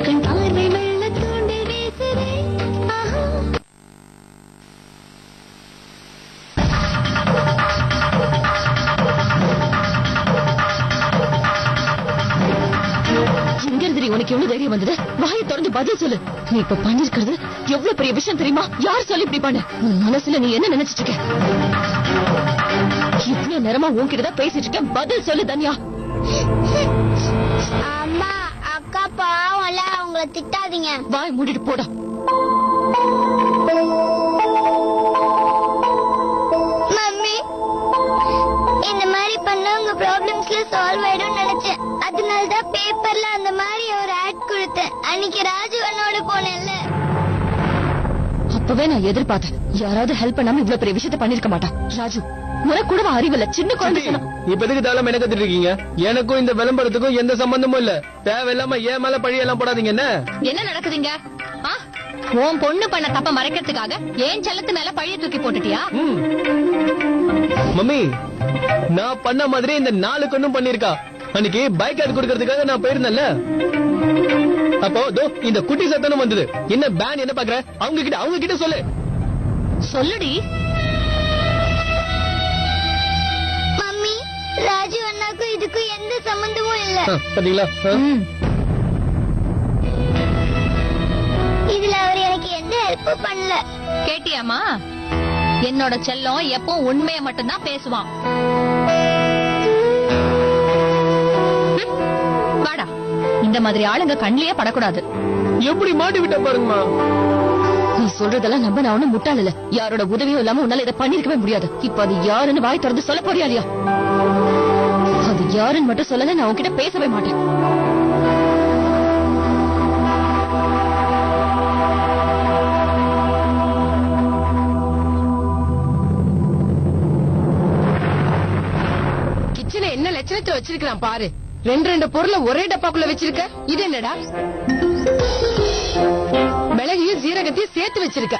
கண் பார்வை வெள்ள தூண்டில் வீசுதே. உனக்கு எவ்வளவு தைரியம் வந்தது? வாயை திறந்து பதில் சொல்லு. நீ இப்ப பண்ணிருக்கிறது எவ்வளவு பெரிய விஷயம் தெரியுமா? யார் சொல்லி இப்படி பண்ண? உன் மனசுல நீ என்ன நினைச்சிட்டு இருக்க? இவ்வளவு நேரமா உன்கிட்டதான் பேசிட்டு இருக்கேன். பதில் சொல்லு தன்யா. அம்மா அக்கா பாவம்ல, அவங்கள திட்டாதீங்க. வாய் மூடிட்டு போடா. மம்மி, இந்த மாதிரி பண்ணா உங்க ப்ராப்ளம்ஸ்ல சால்வ் ஆயிடும் நினைச்சேன். அதனாலதான் பேப்பர்ல அந்த மாதிரி ஒரு ஆட் கொடுத்தேன். அன்னைக்கு ராஜுவனோட போனேன்ல. அப்பவே நான் எதிர்பார்த்தேன் யாராவது ஹெல்ப் பண்ணாம இவ்வளவு பெரிய விஷயத்த பண்ணிருக்க மாட்டான். ராஜு, உனக்கு கூட அறிவில்ல. சின்ன குழந்தை சொன்னா இப்ப எதுக்கு தேவையில்லாம என்ன கத்திட்டு இருக்கீங்க? எனக்கும் இந்த விளம்பரத்துக்கும் எந்த சம்பந்தமும் இல்ல. தேவையில்லாம ஏன் மேல பழி எல்லாம் போடாதீங்க. என்ன நடக்குதுங்க? உன் பொண்ணு பண்ண தப்ப மறைக்கிறதுக்காக ஏன் செல்லத்து மேல பழிய தூக்கி போட்டுட்டியா? மம்மி, நான் பண்ண மாதிரி இந்த 4 கண்ணும் பண்ணிருக்கா. அன்னைக்கு பைக் அது கொடுக்கறதுக்காக நான் போயிருந்தேன்ல. அப்போ இந்த குட்டி சத்தனும் வந்தது. என்ன பேன் என்ன பாக்குற? அவங்க கிட்ட சொல்லு. சொல்லுடி. மம்மி, ராஜு அண்ணாக்கும் இதுக்கும் எந்த சம்பந்தமும் இல்ல. பாத்தீங்களா? இதுல அவர் எனக்கு எந்த ஹெல்ப் பண்ணல. கேட்டியாமா? என்னோட செல்லம் எப்போ உண்மையை மட்டும்தான் பேசுவான். வாடா, இந்த மாதிரி ஆளுங்க கண்ணிலேயே படக்கூடாது. எப்படி மாட்டி விட்ட பாருங்கம்மா. நீ சொல்றதெல்லாம் நம்ப நான் ஒண்ணும் முட்டாள் இல்ல. யாரோட உதவியும் இல்லாம உன்னால இதை பண்ணிருக்கவே முடியாது. இப்ப அது யாருன்னு வாய் திறந்து சொல்ல போறியா இல்லையா? அது யாருன்னு மட்டும் சொல்லல, நான் உன்கிட்ட பேசவே மாட்டேன். கிச்சனை என்ன லட்சணத்துல வச்சிருக்கான் பாரு. 2 பொருளை ஒரே டப்பாக்குள்ள வச்சிருக்க. இது என்னடா? மிளகையும் சீரகத்தையும் சேர்த்து வச்சிருக்க.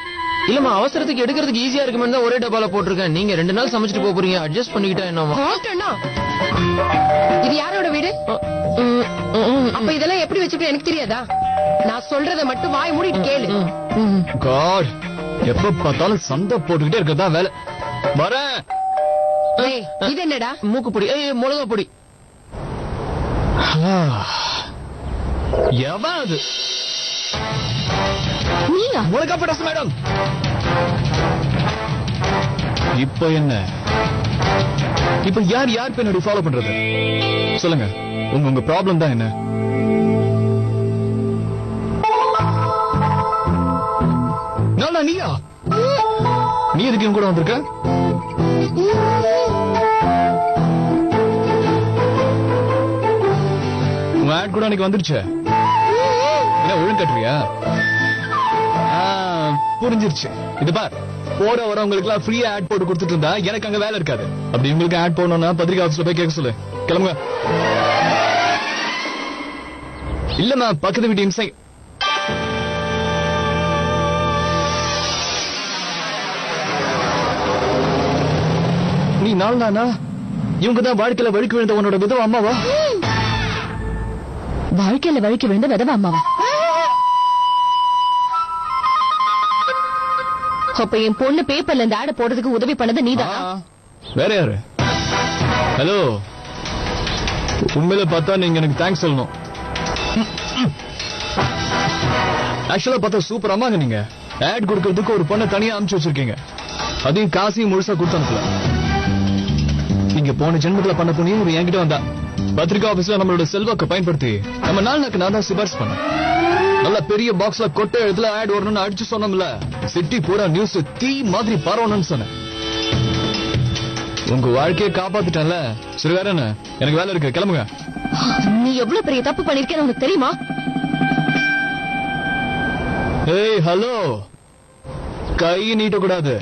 இல்லம்மா, அவசரத்துக்கு எடுக்கிறதுக்கு ஈஸியா இருக்குமே தான் ஒரே டப்பால போட்டிருக்கேன். நீங்க 2 நாள் சமைச்சிட்டு போக போறீங்க. அட்ஜஸ்ட் பண்ணிக்கிட்டா என்னவா? இது யாரோட வீடு? அப்ப இதெல்லாம் எப்படி வச்சிருக்க எனக்கு தெரியாதா? நான் சொல்றத மட்டும் வாய் மூடிட்டு கேளு. காட், எப்ப பார்த்தாலும் சண்டை போட்டுக்கிட்டே இருக்கதா வேலை. வரேன். இது என்னடா? மூக்கு பொடி, மிளகா பொடி. எவன் அது? நீயா? மிளகா பட்டாசு மேடம். இப்ப என்ன? இப்ப யார் பின்னாடி ஃபாலோ பண்றது? சொல்லுங்க, உங்க ப்ராப்ளம் தான் என்ன? நீயா? நீ எதுக்கு இவன் கூட வந்திருக்க? உங்க ஆட் கூட அன்னைக்கு வந்துருச்சு. ஒழுங்கு கட்டுறியா? புரிஞ்சிருச்சு. இது பார், போற வரவங்களுக்கு எல்லாம் ஃப்ரீயா ஆட் போட்டு கொடுத்துட்டு இருந்தா எனக்கு அங்க வேலை இருக்காது. அப்படி உங்களுக்கு ஆட் போடணும்னா பத்திரிகை ஆபீஸ்ல போய் கேட்க சொல்லு. கிளம்புங்க. இல்லம்மா, பக்கத்து வீட்டு இம்சை. நீ நாள் தானா? இவங்க தான் வாழ்க்கையில வழுக்கி விழுந்த உன்னோட விதவ அம்மாவா? வாழ்க்கையில வழுக்கி விழுந்த விதவ அம்மாவா? அப்ப என் பொண்ணு பேப்பர்ல இந்த ஆட போடுறதுக்கு உதவி பண்ணது நீதான்? வேற யாரு? ஹலோ, உண்மையில பார்த்தா நீங்க எனக்கு தேங்க்ஸ் சொல்லணும். ஆக்சுவலா பார்த்தா சூப்பர் அம்மாங்க. நீங்க ஆட் கொடுக்கறதுக்கு ஒரு பொண்ணை தனியா அனுப்பிச்சு வச்சிருக்கீங்க. அதையும் காசையும் முழுசா கொடுத்து அனுப்பல. நீங்க போன ஜென்மத்துல பண்ண புண்ணியம் ஒரு என்கிட்ட வந்தா. பத்திரிகை ஆபீஸ்ல நம்மளோட செல்வாக்க பயன்படுத்தி நம்ம நாளுக்கு நான் தான் சிபாரிசு பண்ணேன். நல்ல பெரிய பாக்ஸ்ல கொட்டை எழுத்துல ஆட் வரணும்னு அடிச்சு சொன்னோம்ல. சிட்டி பூரா நியூஸ் தீ மாதிரி பரவணும்னு சொன்னேன். உங்க வாழ்க்கையை காப்பாத்திட்டேன்ல. சரி, வேற என்ன? எனக்கு வேலை இருக்கு, கிளம்புங்க. நீ எவ்வளவு பெரிய தப்பு பண்ணிருக்கேன்னு உனக்கு தெரியுமா? ஏய், ஹலோ, கை நீட்ட கூடாது.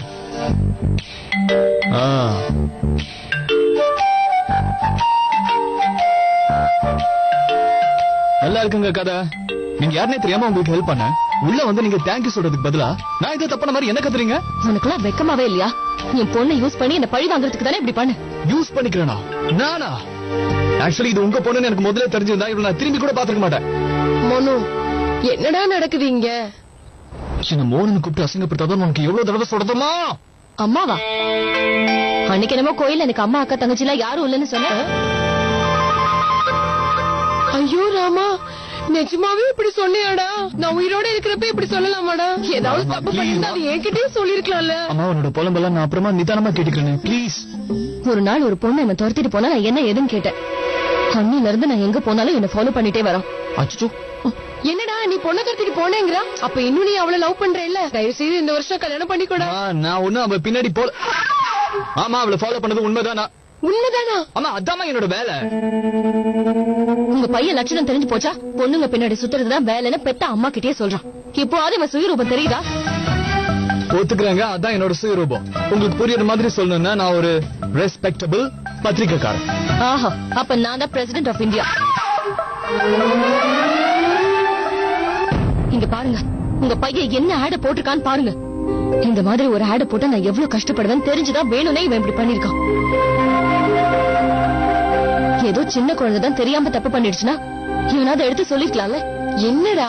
நல்லா இருக்குங்க கதை. நீங்க யாருனே தெரியாம உங்களுக்கு ஹெல்ப் பண்ண. உள்ள வந்து நீங்க தேங்க்யூ சொல்றதுக்கு பதிலா நான் இதை தப்பான மாதிரி என்ன கத்துறீங்க? உனக்குலாம் வெக்கமாவே இல்லையா? என் பொண்ணை யூஸ் பண்ணி என்ன பழி வாங்குறதுக்கு தானே இப்படி பண்ண? யூஸ் பண்ணிக்கிறேனா? நானா? ஆக்சுவலி இது உங்க பொண்ணுன்னு எனக்கு முதல்ல தெரிஞ்சிருந்தா இவ்வளவு நான் திரும்பி கூட பாத்துக்க மாட்டேன். மனு, என்னடா நடக்குது இங்க? சின்ன மோனு கூப்பிட்டு அசிங்கப்படுத்தாதான் உனக்கு எவ்வளவு தடவை சொல்றதுமா? அம்மாவா? அன்னைக்கு என்னமோ கோயில் எனக்கு அம்மா அக்கா தங்கச்சி எல்லாம் யாரும் இல்லைன்னு சொன்ன. ஐயோ ராமா, நிஜமாவே இப்படி சொன்னியாடா? நான் உயிரோட இருக்கிறப்ப இப்படி சொல்லலாமாடா? ஏதாவது தப்பு பண்ணிருந்தா அது என்கிட்டயே சொல்லிருக்கலாம்ல. அம்மா உன்னோட புலம்பெல்லாம் நான் அப்புறமா நிதானமா கேட்டுக்கிறேன் ப்ளீஸ். ஒரு நாள் ஒரு பொண்ணு என்ன துரத்திட்டு போனா நான் என்ன ஏதுன்னு கேட்டேன். அன்னில இருந்து நான் எங்க போனாலும் என்ன ஃபாலோ பண்ணிட்டே வரான். அச்சோ, என்னடா நீ பொண்ணை கடத்திட்டு போனேங்கறா? அப்ப இன்னும் நீ அவளை லவ் பண்ற இல்ல? தயவு செய்து இந்த வருஷம் கல்யாணம் பண்ணிக்கோடா. நான் ஒண்ணு அவ பின்னாடி போல. ஆமா, அவளை ஃபாலோ பண்ணது உண்மைதானா? உண்மைதானா? ஆமா, அதாம்மா என்னோட வேலை. உங்க பையன் லட்சணம் தெரிஞ்சு போச்சா? பொண்ணுங்க பின்னாடி சுத்துறதுதான் வேலைன்னு பெத்த அம்மா கிட்டே சொல்றான். இப்போ அது இவன் சுயரூபம் தெரியுதா? ஒத்துக்கிறாங்க, அதான் என்னோட சுயரூபம். உங்களுக்கு புரியுற மாதிரி சொல்லணும்னா நான் ஒரு ரெஸ்பெக்டபிள் பத்திரிகைக்காரன். ஆஹா, அப்ப நான் தான் பிரசிடென்ட் ஆஃப் இந்தியா. இங்க பாருங்க, உங்க பையன் என்ன ஆட போட்டிருக்கான்னு பாருங்க. இந்த மாதிரி ஒரு ஆட போட்டா நான் எவ்வளவு கஷ்டப்படுவேன் தெரிஞ்சுதான் வேணும்னே இவன் இப்படி பண்ணிருக்கான். ஏதோ சின்ன குழந்தைதான் தெரியாம தப்பு பண்ணிடுச்சுன்னா இவனாவது எடுத்து சொல்லிக்கலாம்ல. என்னடா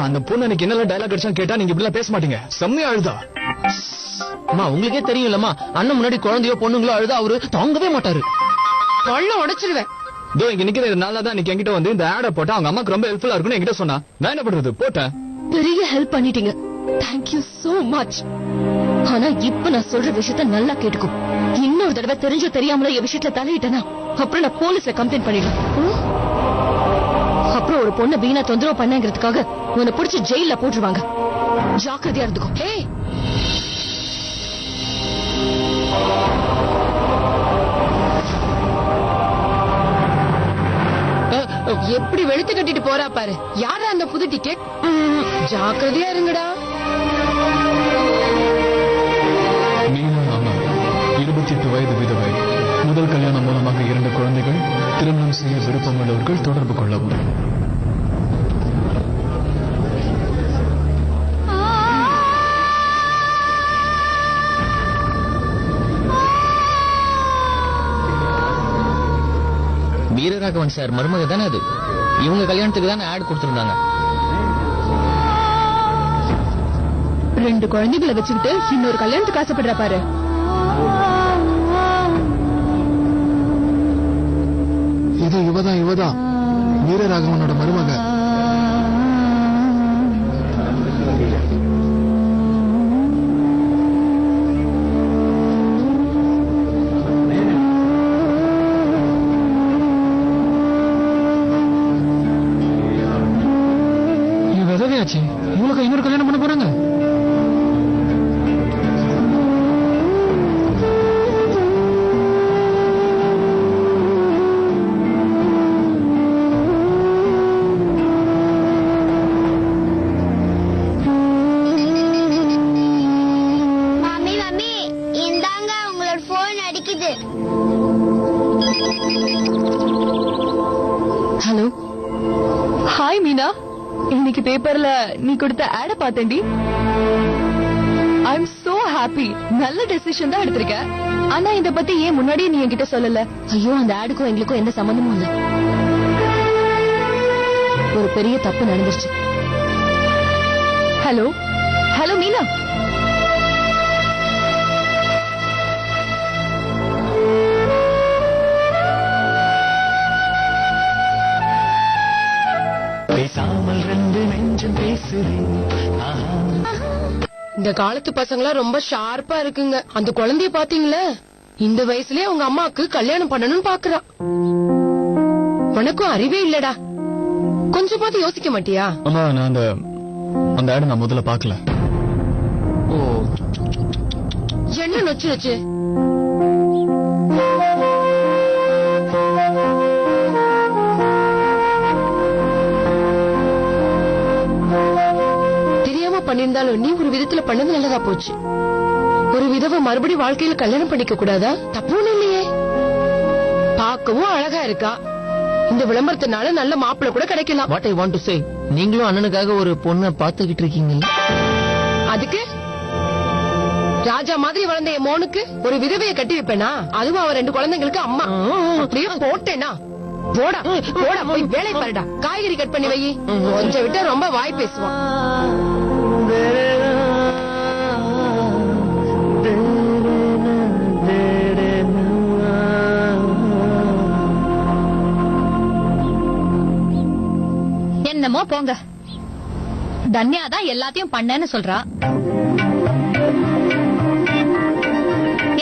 அந்த பொண்ணு எனக்கு என்னெல்லாம் டயலாக் அடிச்சான்னு கேட்டா நீங்க இப்படி பேச மாட்டீங்க. செம்மையா அழுதா. அம்மா உங்களுக்கே தெரியும்லம்மா, அண்ணன் முன்னாடி குழந்தையோ பொண்ணுங்களோ அழுதா அவரு தாங்கவே மாட்டாரு. கொள்ள உடைச்சிருவேன். இதோ இங்க நிக்கிற நாளாதான் இன்னைக்கு என்கிட்ட வந்து இந்த ஆட போட்டா அவங்க அம்மாக்கு ரொம்ப ஹெல்ப்ஃபுல்லா இருக்குன்னு என்கிட்ட சொன்னா. நான் என்ன பண்றது, போட்டேன். பெரிய ஹெல்ப் பண்ணிட்டீங்க, தேங்க்யூ சோ மச். ஆனா இப்ப நான் சொல்ற விஷயத்த நல்லா கேட்டுக்கோ. இன்னொரு தடவை தெரிஞ்சோ தெரியாமல என் விஷயத்துல தலையிட்டனா அப்புறம் நான் போலீஸ்ல கம்ப்ளைண்ட் பண்ணிடுவேன். அப்புறம் ஒரு பொண்ணை வீணா தொந்தரவு பண்ணங்கிறதுக்காக உன்னை பிடிச்சி ஜெயில போட்டுருவாங்க. ஜாக்கிரதையா இருந்துக்கோ. எப்படி வெளுத்து கட்டிட்டு போறா பாரு. யாரா அந்த புது டிக்கெட்? ஜாக்கிரதையா இருங்கடா. மீனா அம்மா, 28 வயது விதவை, முதல் கல்யாணம் மூலமாக 2 குழந்தைகள், திருமணம் செய்ய விருப்பம் உள்ளவர்கள் தொடர்பு கொள்ளவும். வீரராகவன் சார் மருமக தானே அது? இவங்க கல்யாணத்துக்கு தானே ஆட் கொடுத்திருந்தாங்க. 2 குழந்தைகளை வச்சுக்கிட்டு இன்னொரு கல்யாணத்துக்கு ஆசைப்படுற பாரு. இது இவதான் வீரராகவனோட மருமக. விதவையாச்சு, இவங்களுக்கு இன்னொரு கல்யாணம் பண்ண போறாங்க. Hello, hi Meena. இன்னைக்கு பேப்பர்ல நீ கொடுத்த ஆட பார்த்தேன்டி. ஐ அம் சோ ஹாப்பி. நல்ல டெசிஷன் தான் எடுத்திருக்க. ஆனா இத பத்தி ஏன் முன்னாடியே நீ என்கிட்ட சொல்லல? ஐயோ, அந்த ஆடுக்கும் எங்களுக்கும் எந்த சம்பந்தமும் இல்ல. ஒரு பெரிய தப்பு நடந்துருச்சு. Hello hello Meena. இந்த காலத்து பசங்களா ரொம்ப ஷார்ப்பா இருக்குங்க. அந்த குழந்தைய பாத்தீங்களா? இந்த வயசுலயே அவங்க அம்மாக்கு கல்யாணம் பண்ணணும்னு பாக்குறா. உனக்கும் அறிவே இல்லடா. கொஞ்சம் பார்த்து யோசிக்க மாட்டியா? அம்மா, நான் அந்த ஆட நான் முதல்ல பாக்கல. ஓ, என்ன நொச்சு தெரியாம பண்ணிருந்தாலும் நீ ஒரு விதத்துல பண்ணது நல்லதா போச்சு. ஒரு விதவை மறுபடியும் வாழ்க்கையில கல்யாணம் பண்ணிக்க கூடாதா? தப்பு ஒண்ணு இல்லையே. பார்க்கவும் அழகா இருக்கா. இந்த விளம்பரத்தினால நல்ல மாப்பிள்ளை கூட கிடைக்கலாம். What I want to say, நீங்களும் அண்ணனுக்காக ஒரு பொண்ணை பாத்துக்கிட்டு இருக்கீங்க. அதுக்கு ராஜா மாதிரி வளர்ந்த என் மோனுக்கு ஒரு விதவையை கட்டி வைப்பேனா? அதுவும் அவன் 2 குழந்தைங்களுக்கு அம்மா. அப்படியே போட்டேனா போடா போடா போய் வேலை பாருடா. காய்கறி கட் பண்ணி வை. கொஞ்சம் விட்டா ரொம்ப வாய் பேசுவான். என்னமோ போங்க. தன்யா தான் எல்லாத்தையும் பண்ணேன்னு சொல்றா.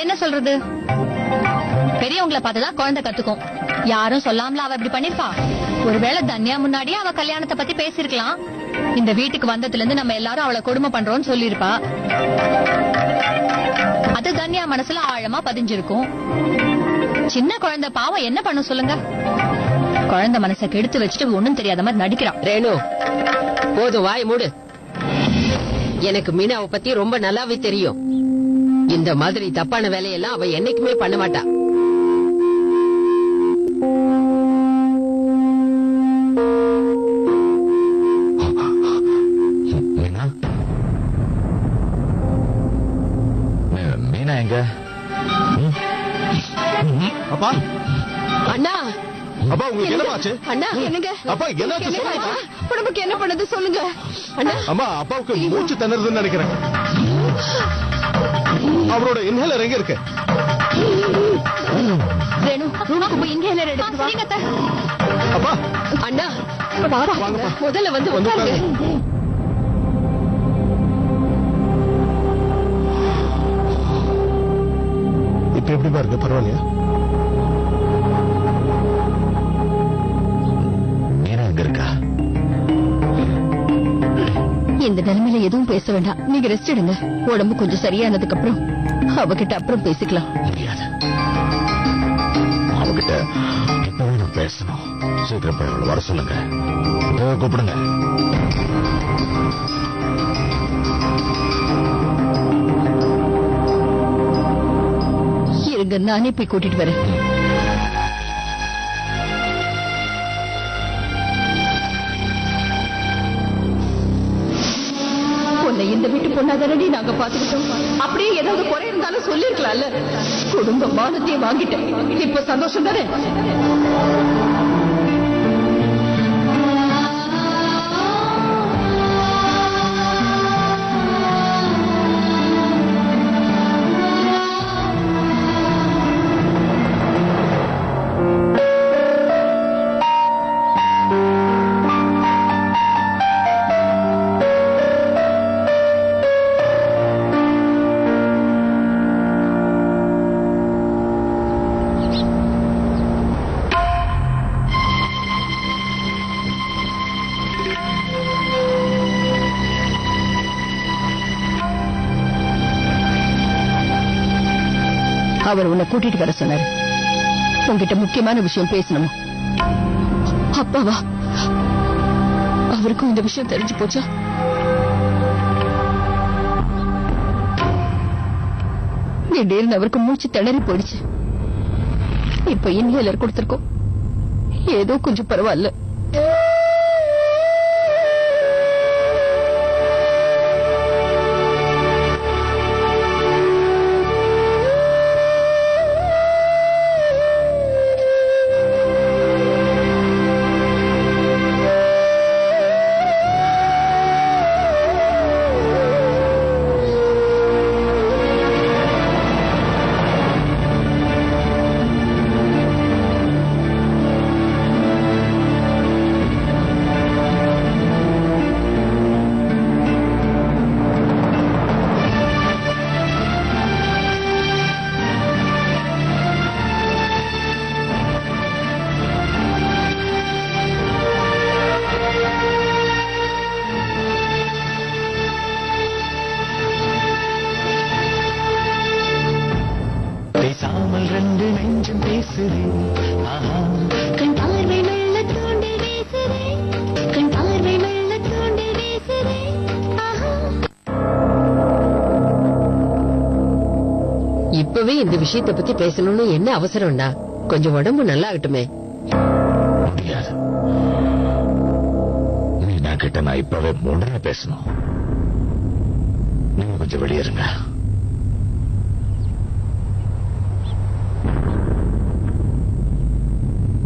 என்ன சொல்றது? பெரியவங்கள பார்த்துதான் குழந்தை கத்துக்கும். யாரும் சொல்லாமல அவ இப்படி பண்ணிருப்பா. ஒருவேளை தன்யா முன்னாடியே அவ கல்யாணத்தை பத்தி பேசிருக்கலாம். இந்த வீட்டுக்கு வந்ததுல இருந்து நம்ம எல்லாரும் அவளை கொடுமை பண்றோம்னு சொல்லிருப்பா. அது தன்யா மனசுல ஆழமா பதிஞ்சிருக்கும். சின்ன குழந்தை பாவம் என்ன பண்ண சொல்லுங்க. குழந்தை மனசை கெடுத்து வச்சுட்டு ஒண்ணும் தெரியாத மாதிரி நடிக்கிறான். ரேணு போதும் வாய் மூடு. எனக்கு மீனாவை பத்தி ரொம்ப நல்லாவே தெரியும். இந்த மாதிரி தப்பான வேலையெல்லாம் அவ என்னைக்குமே பண்ண மாட்டா. மீனா எங்க? அப்பா அண்ணா அப்பா உங்களுக்கு என்னமாச்சு? அண்ணா என்னங்க அப்பா என்னாச்சு சொல்லுங்க. உடம்புக்கு என்ன பண்ணது சொல்லுங்க அண்ணா. அம்மா அப்பாவுக்கு மூச்சு திணறுதுன்னு நினைக்கிறேன். அவரோட இன்ஹேலர் எங்க இருக்கு? ரேணு ரூமுக்கு போய் இன்ஹேலர் எடுத்து வா. அப்பா அண்ணா வாங்கப்பா. முதல்ல வந்து உட்காருங்க. இப்ப எப்படி பாருங்க, பரவாயில்லையா? மீனா எங்க இருக்கா? இந்த நிலைமையில எதுவும் பேச வேண்டாம். நீங்க ரெஸ்ட் எடுங்க. உடம்பு கொஞ்சம் சரியானதுக்கு அப்புறம் அவகிட்ட அப்புறம் பேசிக்கலாம். முடியாது. அவகிட்ட இப்பவே நான் பேசணும். சீக்கிரம் போய் அவளை வர சொல்லுங்க. கூப்பிடுங்க. இருங்க, நானே போய் கூட்டிட்டு வரேன். இந்த வீட்டு பொண்ணாதானடி நாங்க பாத்துக்கிட்டோம். அப்படியே ஏதாவது குறை இருந்தாலும் சொல்லிருக்கலாம்ல. குடும்ப மானத்தையும் வாங்கிட்டேன். இப்ப சந்தோஷம் தானே? அவர் உன்னை கூட்டிட்டு வர சொன்னாரு. உங்ககிட்ட முக்கியமான விஷயம் பேசணுமா? அப்பாவா? அவருக்கும் இந்த விஷயம் தெரிஞ்சு போச்சா? திடீர்னு அவருக்கு மூச்சு திணறி போயிடுச்சு. இப்ப இன்ஹேலர் கொடுத்திருக்கோம். ஏதோ கொஞ்சம் பரவாயில்ல. பேசாமல் ரெண்டு நெஞ்சம் பேசுதே. கண் பார்வை மெல்ல தூண்டி வீசுதே. கண் பார்வை மெல்ல தூண்டி வீசுதே. இப்பவே இந்த விஷயத்தை பத்தி பேசணும்னு என்ன அவசரம்டா? கொஞ்சம் உடம்பு நல்லா ஆகட்டுமே. முடியாது. மீனா கிட்ட நான் இப்பவே உடனே பேசணும். நீங்க கொஞ்சம் வெளியேறுங்க.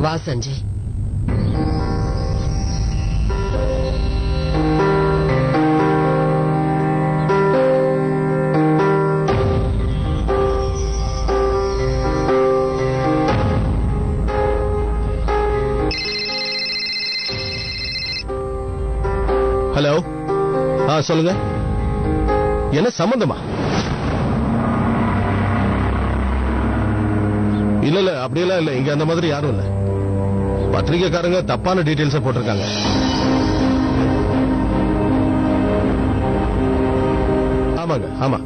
வா சஞ்சய். ஹலோ. சொல்லுங்க. என்ன சம்பந்தமா? இல்ல அப்படியெல்லாம் இல்ல. இங்க அந்த மாதிரி யாரும் இல்ல. பத்திரிகைக்காரங்க தப்பான டீடைல்ஸ் போட்டிருக்காங்க. ஆமாங்க. ஆமா.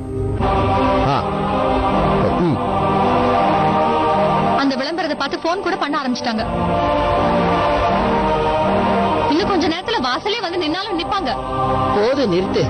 அந்த விளம்பரத்தை பார்த்து போன் கூட பண்ண ஆரம்பிச்சிட்டாங்க. இன்னும் கொஞ்ச நேரத்துல வாசலே வந்து நின்னாலும் நிப்பாங்க. போது நிறுத்து.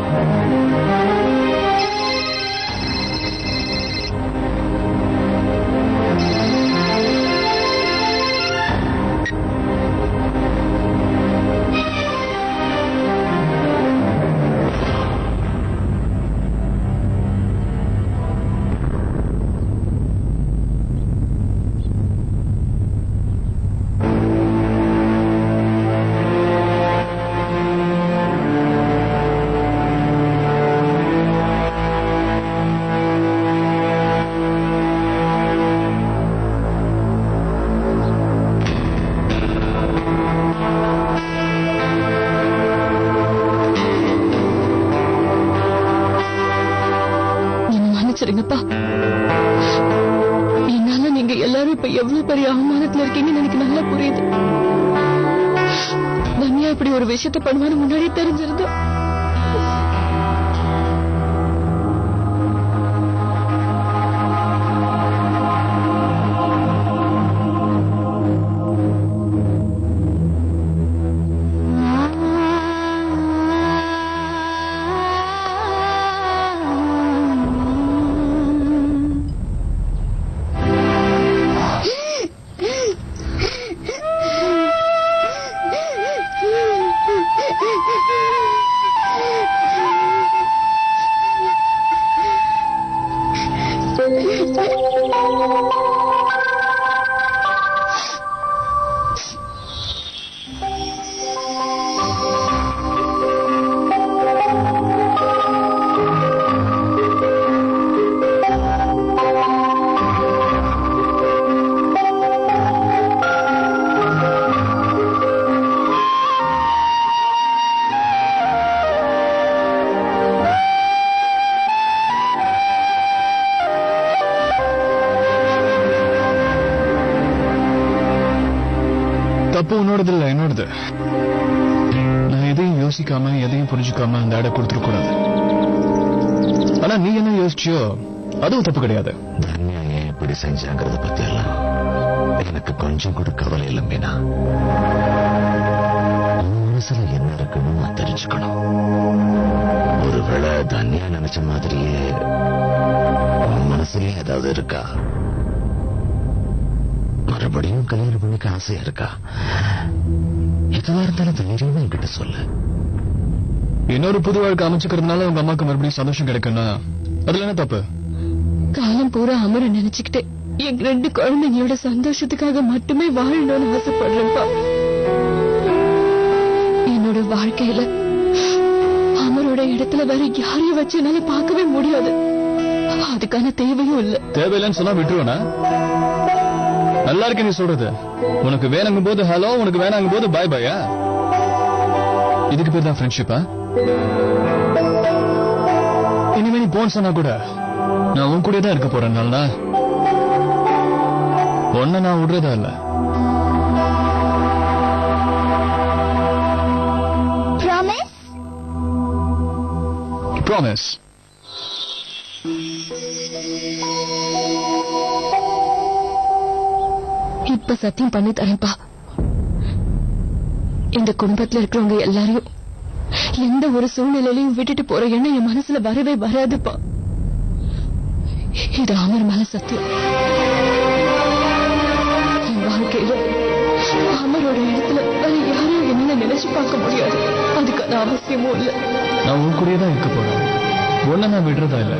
சரிங்கப்பா, என்னால நீங்க எல்லாரும் இப்ப எவ்வளவு பெரிய அவமானத்துல இருக்கீங்கன்னு எனக்கு நல்லா புரியுது. தன்யா இப்படி ஒரு விஷயத்த பண்ணுவான்னு முன்னாடி தெரிஞ்சிருந்தா தப்பு உன்னோடது இல்ல, என்னோடது. நான் எதையும் யோசிக்காம எதையும் புரிஞ்சுக்காம அந்த ஆடை கொடுத்துடக்கூடாது. ஆனா நீ என்ன யோசிச்சியோ அதுவும் தப்பு கிடையாது. ஏன் இப்படி செஞ்சாங்கிறத பத்தி எல்லாம் எனக்கு கொஞ்சம் கூட கவலை இல்லை மீனா. மனசுல என்ன இருக்குன்னு நான் தெரிஞ்சுக்கணும். ஒருவேளை தன்யா நினைச்ச மாதிரியே மனசுலயே ஏதாவது இருக்கா? மறுபடியும் கல்யாணம் பண்ணிக்க ஆசையா இருக்கா? எதுவா இருந்தாலும் தைரியமா என்கிட்ட சொல்லு. இன்னொரு புது வாழ்க்கை அமைச்சுக்கிறதுனால உங்க அம்மாக்கு மறுபடியும் சந்தோஷம் கிடைக்கும்னா அதுல என்ன தப்பு? காலம் பூரா அமர நினைச்சுக்கிட்டே என் 2 குழந்தைங்களோட சந்தோஷத்துக்காக மட்டுமே வாழணும்னு ஆசைப்படுறேன்ப்பா. என்னோட வாழ்க்கையில அமரோட இடத்துல வேற யாரையும் வச்சு என்னால பார்க்கவே முடியாது. அதுக்கான தேவையும் இல்ல. தேவையில்லைன்னு சொன்னா விட்டுருவேனா? நல்லா இருக்கு நீ சொல்றது. உனக்கு வேணுங்கும் போது ஹலோ, உனக்கு வேணாங்கும் போது பாய் பாயா? இதுக்கு பேர் தான் ஃப்ரெண்ட்ஷிப்பா? இனிமே நீ போன் சொன்னா கூட நான் உன் கூட தான் இருக்க போறேன். நல்லா ஒன்ன நான் விடுறதா இல்ல. ப்ராமிஸ். இப்ப சத்தியம் பண்ணி தரேன்ப்பா. இந்த குடும்பத்துல இருக்கிறவங்க எல்லாரையும் எந்த ஒரு சூழ்நிலையிலையும் விட்டுட்டு போற எண்ணம் என் மனசுல வரவே வராதுப்பா. இது அமர் மேல சத்தியம். என் வாழ்க்கையில அமரோட இடத்துல வேற யாரையும் என்ன நினைச்சு பார்க்க முடியாது. அதுக்கான அவசியமும் இல்ல. நான் உன் கூடயே தான் இருக்க போறேன். ஒன்ன நான் விடுறதா இல்ல.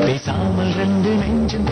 பேசாமல் 2 நெஞ்சம்